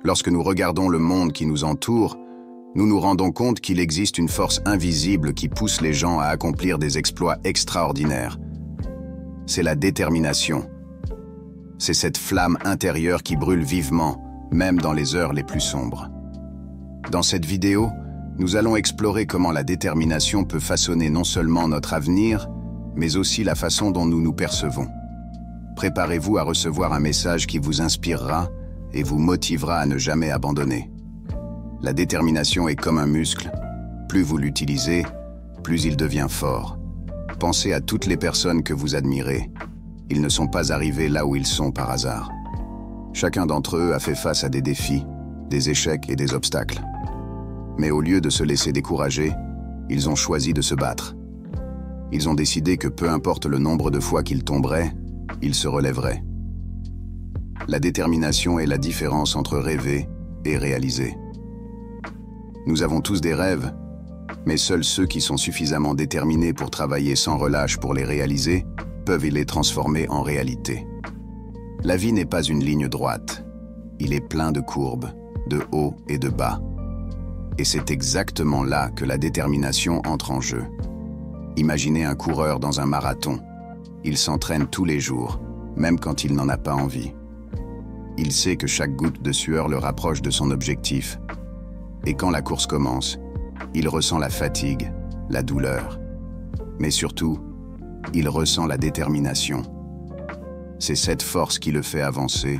Lorsque nous regardons le monde qui nous entoure, nous nous rendons compte qu'il existe une force invisible qui pousse les gens à accomplir des exploits extraordinaires. C'est la détermination. C'est cette flamme intérieure qui brûle vivement, même dans les heures les plus sombres. Dans cette vidéo, nous allons explorer comment la détermination peut façonner non seulement notre avenir, mais aussi la façon dont nous nous percevons. Préparez-vous à recevoir un message qui vous inspirera et vous motivera à ne jamais abandonner. La détermination est comme un muscle. Plus vous l'utilisez, plus il devient fort. Pensez à toutes les personnes que vous admirez. Ils ne sont pas arrivés là où ils sont par hasard. Chacun d'entre eux a fait face à des défis, des échecs et des obstacles. Mais au lieu de se laisser décourager, ils ont choisi de se battre. Ils ont décidé que peu importe le nombre de fois qu'ils tomberaient, ils se relèveraient. La détermination est la différence entre rêver et réaliser. Nous avons tous des rêves, mais seuls ceux qui sont suffisamment déterminés pour travailler sans relâche pour les réaliser peuvent les transformer en réalité. La vie n'est pas une ligne droite. Il est plein de courbes, de hauts et de bas. Et c'est exactement là que la détermination entre en jeu. Imaginez un coureur dans un marathon. Il s'entraîne tous les jours, même quand il n'en a pas envie. Il sait que chaque goutte de sueur le rapproche de son objectif. Et quand la course commence, il ressent la fatigue, la douleur. Mais surtout, il ressent la détermination. C'est cette force qui le fait avancer,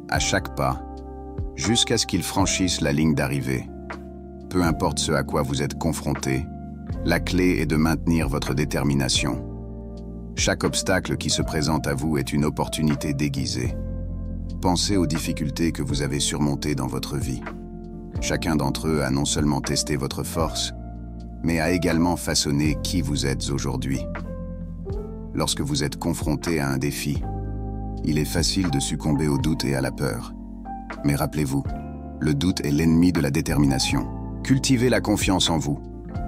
à chaque pas, jusqu'à ce qu'il franchisse la ligne d'arrivée. Peu importe ce à quoi vous êtes confronté, la clé est de maintenir votre détermination. Chaque obstacle qui se présente à vous est une opportunité déguisée. Pensez aux difficultés que vous avez surmontées dans votre vie. Chacun d'entre eux a non seulement testé votre force, mais a également façonné qui vous êtes aujourd'hui. Lorsque vous êtes confronté à un défi, il est facile de succomber au doute et à la peur. Mais rappelez-vous, le doute est l'ennemi de la détermination. Cultivez la confiance en vous.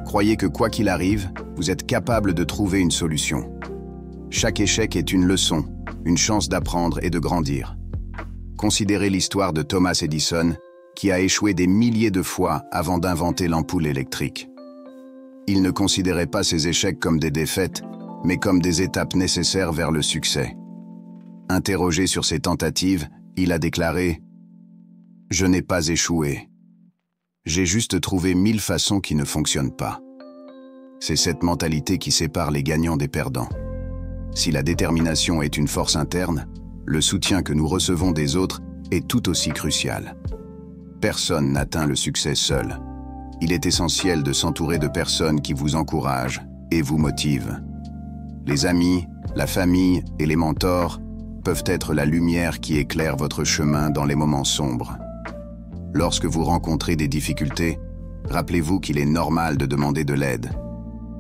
Croyez que quoi qu'il arrive, vous êtes capable de trouver une solution. Chaque échec est une leçon, une chance d'apprendre et de grandir. Considérez l'histoire de Thomas Edison, qui a échoué des milliers de fois avant d'inventer l'ampoule électrique. Il ne considérait pas ses échecs comme des défaites, mais comme des étapes nécessaires vers le succès. Interrogé sur ses tentatives, il a déclaré « Je n'ai pas échoué. J'ai juste trouvé 1000 façons qui ne fonctionnent pas. » C'est cette mentalité qui sépare les gagnants des perdants. Si la détermination est une force interne, le soutien que nous recevons des autres est tout aussi crucial. Personne n'atteint le succès seul. Il est essentiel de s'entourer de personnes qui vous encouragent et vous motivent. Les amis, la famille et les mentors peuvent être la lumière qui éclaire votre chemin dans les moments sombres. Lorsque vous rencontrez des difficultés, rappelez-vous qu'il est normal de demander de l'aide.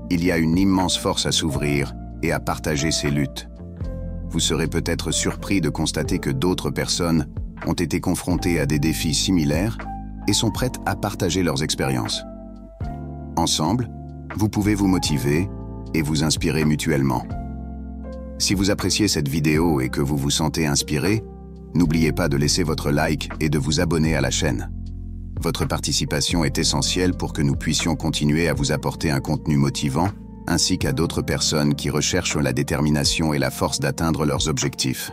Il y a une immense force à s'ouvrir et à partager ses luttes. Vous serez peut-être surpris de constater que d'autres personnes ont été confrontées à des défis similaires et sont prêtes à partager leurs expériences. Ensemble, vous pouvez vous motiver et vous inspirer mutuellement. Si vous appréciez cette vidéo et que vous vous sentez inspiré, n'oubliez pas de laisser votre like et de vous abonner à la chaîne. Votre participation est essentielle pour que nous puissions continuer à vous apporter un contenu motivant, ainsi qu'à d'autres personnes qui recherchent la détermination et la force d'atteindre leurs objectifs.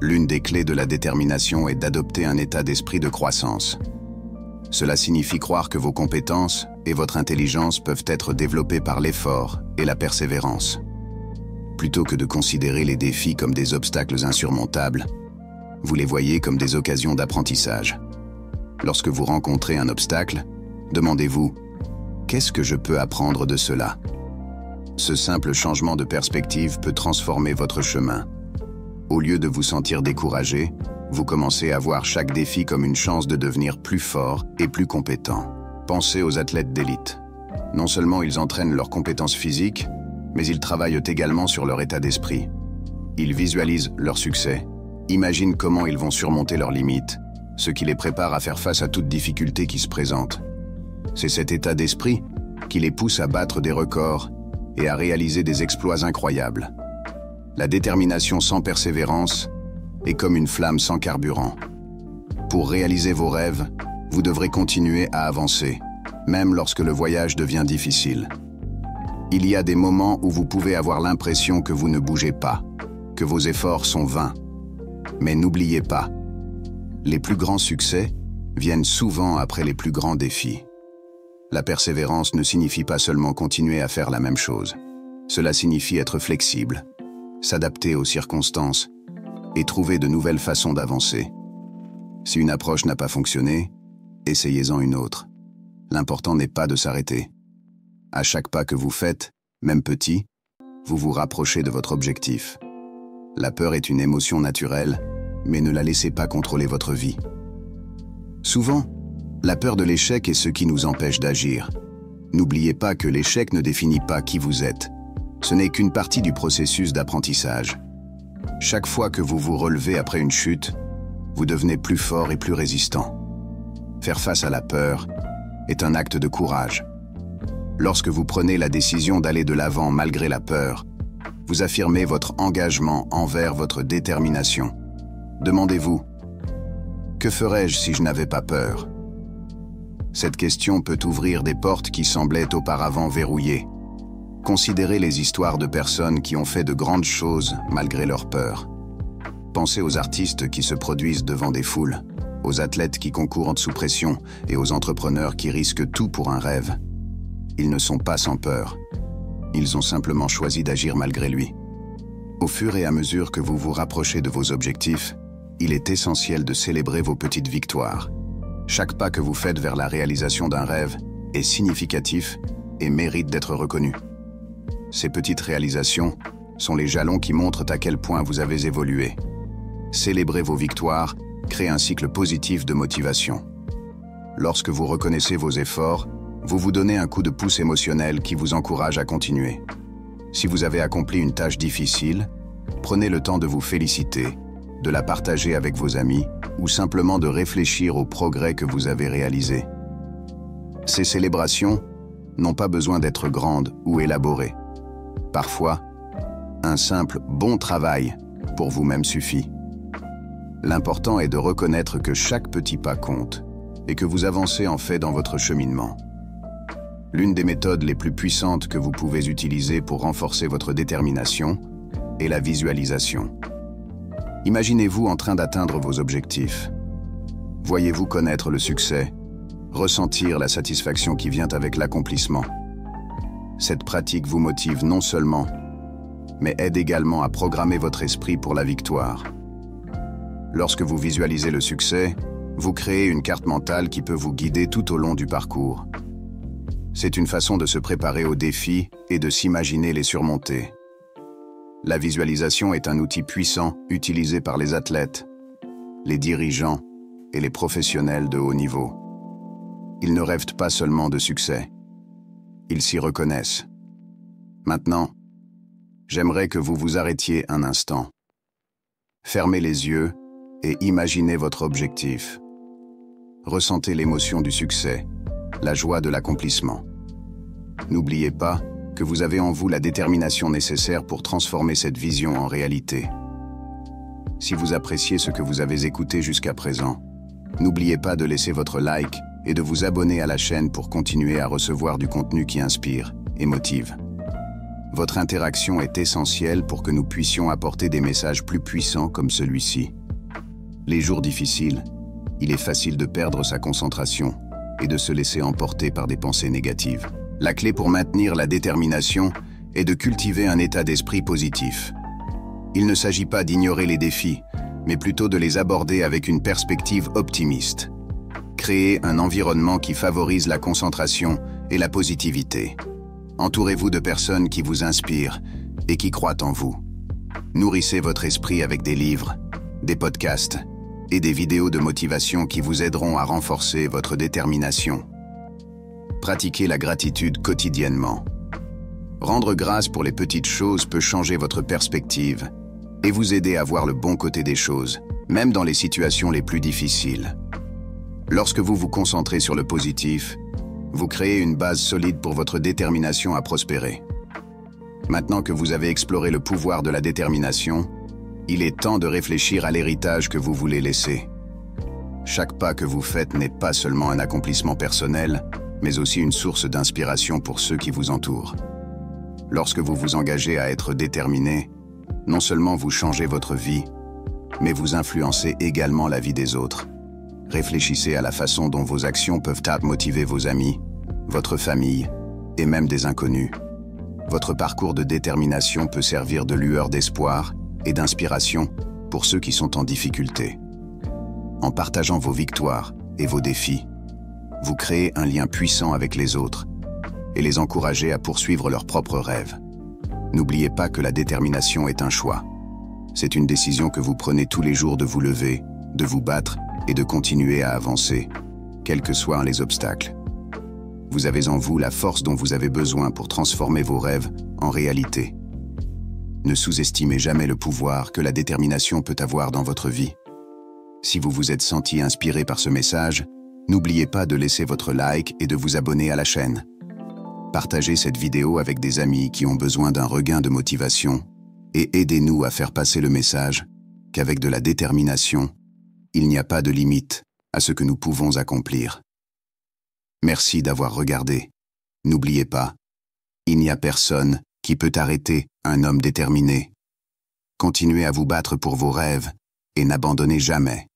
L'une des clés de la détermination est d'adopter un état d'esprit de croissance. Cela signifie croire que vos compétences et votre intelligence peuvent être développées par l'effort et la persévérance. Plutôt que de considérer les défis comme des obstacles insurmontables, vous les voyez comme des occasions d'apprentissage. Lorsque vous rencontrez un obstacle, demandez-vous « Qu'est-ce que je peux apprendre de cela ?» Ce simple changement de perspective peut transformer votre chemin. Au lieu de vous sentir découragé, vous commencez à voir chaque défi comme une chance de devenir plus fort et plus compétent. Pensez aux athlètes d'élite. Non seulement ils entraînent leurs compétences physiques, mais ils travaillent également sur leur état d'esprit. Ils visualisent leur succès, imaginent comment ils vont surmonter leurs limites, ce qui les prépare à faire face à toute difficulté qui se présente. C'est cet état d'esprit qui les pousse à battre des records et à réaliser des exploits incroyables. La détermination sans persévérance est comme une flamme sans carburant. Pour réaliser vos rêves, vous devrez continuer à avancer, même lorsque le voyage devient difficile. Il y a des moments où vous pouvez avoir l'impression que vous ne bougez pas, que vos efforts sont vains. Mais n'oubliez pas, les plus grands succès viennent souvent après les plus grands défis. La persévérance ne signifie pas seulement continuer à faire la même chose. Cela signifie être flexible, s'adapter aux circonstances et trouver de nouvelles façons d'avancer. Si une approche n'a pas fonctionné, essayez-en une autre. L'important n'est pas de s'arrêter. À chaque pas que vous faites, même petit, vous vous rapprochez de votre objectif. La peur est une émotion naturelle, mais ne la laissez pas contrôler votre vie. Souvent, la peur de l'échec est ce qui nous empêche d'agir. N'oubliez pas que l'échec ne définit pas qui vous êtes. Ce n'est qu'une partie du processus d'apprentissage. Chaque fois que vous vous relevez après une chute, vous devenez plus fort et plus résistant. Faire face à la peur est un acte de courage. Lorsque vous prenez la décision d'aller de l'avant malgré la peur, vous affirmez votre engagement envers votre détermination. Demandez-vous, que ferais-je si je n'avais pas peur? Cette question peut ouvrir des portes qui semblaient auparavant verrouillées. Considérez les histoires de personnes qui ont fait de grandes choses malgré leur peur. Pensez aux artistes qui se produisent devant des foules, aux athlètes qui concourent sous pression et aux entrepreneurs qui risquent tout pour un rêve. Ils ne sont pas sans peur. Ils ont simplement choisi d'agir malgré lui. Au fur et à mesure que vous vous rapprochez de vos objectifs, il est essentiel de célébrer vos petites victoires. Chaque pas que vous faites vers la réalisation d'un rêve est significatif et mérite d'être reconnu. Ces petites réalisations sont les jalons qui montrent à quel point vous avez évolué. Célébrer vos victoires crée un cycle positif de motivation. Lorsque vous reconnaissez vos efforts, vous vous donnez un coup de pouce émotionnel qui vous encourage à continuer. Si vous avez accompli une tâche difficile, prenez le temps de vous féliciter, de la partager avec vos amis ou simplement de réfléchir au progrès que vous avez réalisé. Ces célébrations n'ont pas besoin d'être grandes ou élaborées. Parfois, un simple « bon travail » pour vous-même suffit. L'important est de reconnaître que chaque petit pas compte et que vous avancez en fait dans votre cheminement. L'une des méthodes les plus puissantes que vous pouvez utiliser pour renforcer votre détermination est la visualisation. Imaginez-vous en train d'atteindre vos objectifs. Voyez-vous connaître le succès, ressentir la satisfaction qui vient avec l'accomplissement. Cette pratique vous motive non seulement, mais aide également à programmer votre esprit pour la victoire. Lorsque vous visualisez le succès, vous créez une carte mentale qui peut vous guider tout au long du parcours. C'est une façon de se préparer aux défis et de s'imaginer les surmonter. La visualisation est un outil puissant utilisé par les athlètes, les dirigeants et les professionnels de haut niveau. Ils ne rêvent pas seulement de succès, ils s'y reconnaissent. Maintenant, j'aimerais que vous vous arrêtiez un instant. Fermez les yeux et imaginez votre objectif. Ressentez l'émotion du succès, la joie de l'accomplissement. N'oubliez pas que vous avez en vous la détermination nécessaire pour transformer cette vision en réalité. Si vous appréciez ce que vous avez écouté jusqu'à présent, n'oubliez pas de laisser votre like et de vous abonner à la chaîne pour continuer à recevoir du contenu qui inspire et motive. Votre interaction est essentielle pour que nous puissions apporter des messages plus puissants comme celui-ci. Les jours difficiles, il est facile de perdre sa concentration et de se laisser emporter par des pensées négatives. La clé pour maintenir la détermination est de cultiver un état d'esprit positif. Il ne s'agit pas d'ignorer les défis, mais plutôt de les aborder avec une perspective optimiste. Créez un environnement qui favorise la concentration et la positivité. Entourez-vous de personnes qui vous inspirent et qui croient en vous. Nourrissez votre esprit avec des livres, des podcasts et des vidéos de motivation qui vous aideront à renforcer votre détermination. Pratiquez la gratitude quotidiennement. Rendre grâce pour les petites choses peut changer votre perspective et vous aider à voir le bon côté des choses, même dans les situations les plus difficiles. Lorsque vous vous concentrez sur le positif, vous créez une base solide pour votre détermination à prospérer. Maintenant que vous avez exploré le pouvoir de la détermination, il est temps de réfléchir à l'héritage que vous voulez laisser. Chaque pas que vous faites n'est pas seulement un accomplissement personnel, mais aussi une source d'inspiration pour ceux qui vous entourent. Lorsque vous vous engagez à être déterminé, non seulement vous changez votre vie, mais vous influencez également la vie des autres. Réfléchissez à la façon dont vos actions peuvent motiver vos amis, votre famille et même des inconnus. Votre parcours de détermination peut servir de lueur d'espoir et d'inspiration pour ceux qui sont en difficulté. En partageant vos victoires et vos défis, vous créez un lien puissant avec les autres et les encouragez à poursuivre leurs propres rêves. N'oubliez pas que la détermination est un choix. C'est une décision que vous prenez tous les jours de vous lever, de vous battre et de continuer à avancer, quels que soient les obstacles. Vous avez en vous la force dont vous avez besoin pour transformer vos rêves en réalité. Ne sous-estimez jamais le pouvoir que la détermination peut avoir dans votre vie. Si vous vous êtes senti inspiré par ce message, n'oubliez pas de laisser votre like et de vous abonner à la chaîne. Partagez cette vidéo avec des amis qui ont besoin d'un regain de motivation et aidez-nous à faire passer le message qu'avec de la détermination, il n'y a pas de limite à ce que nous pouvons accomplir. Merci d'avoir regardé. N'oubliez pas, il n'y a personne qui peut arrêter un homme déterminé. Continuez à vous battre pour vos rêves et n'abandonnez jamais.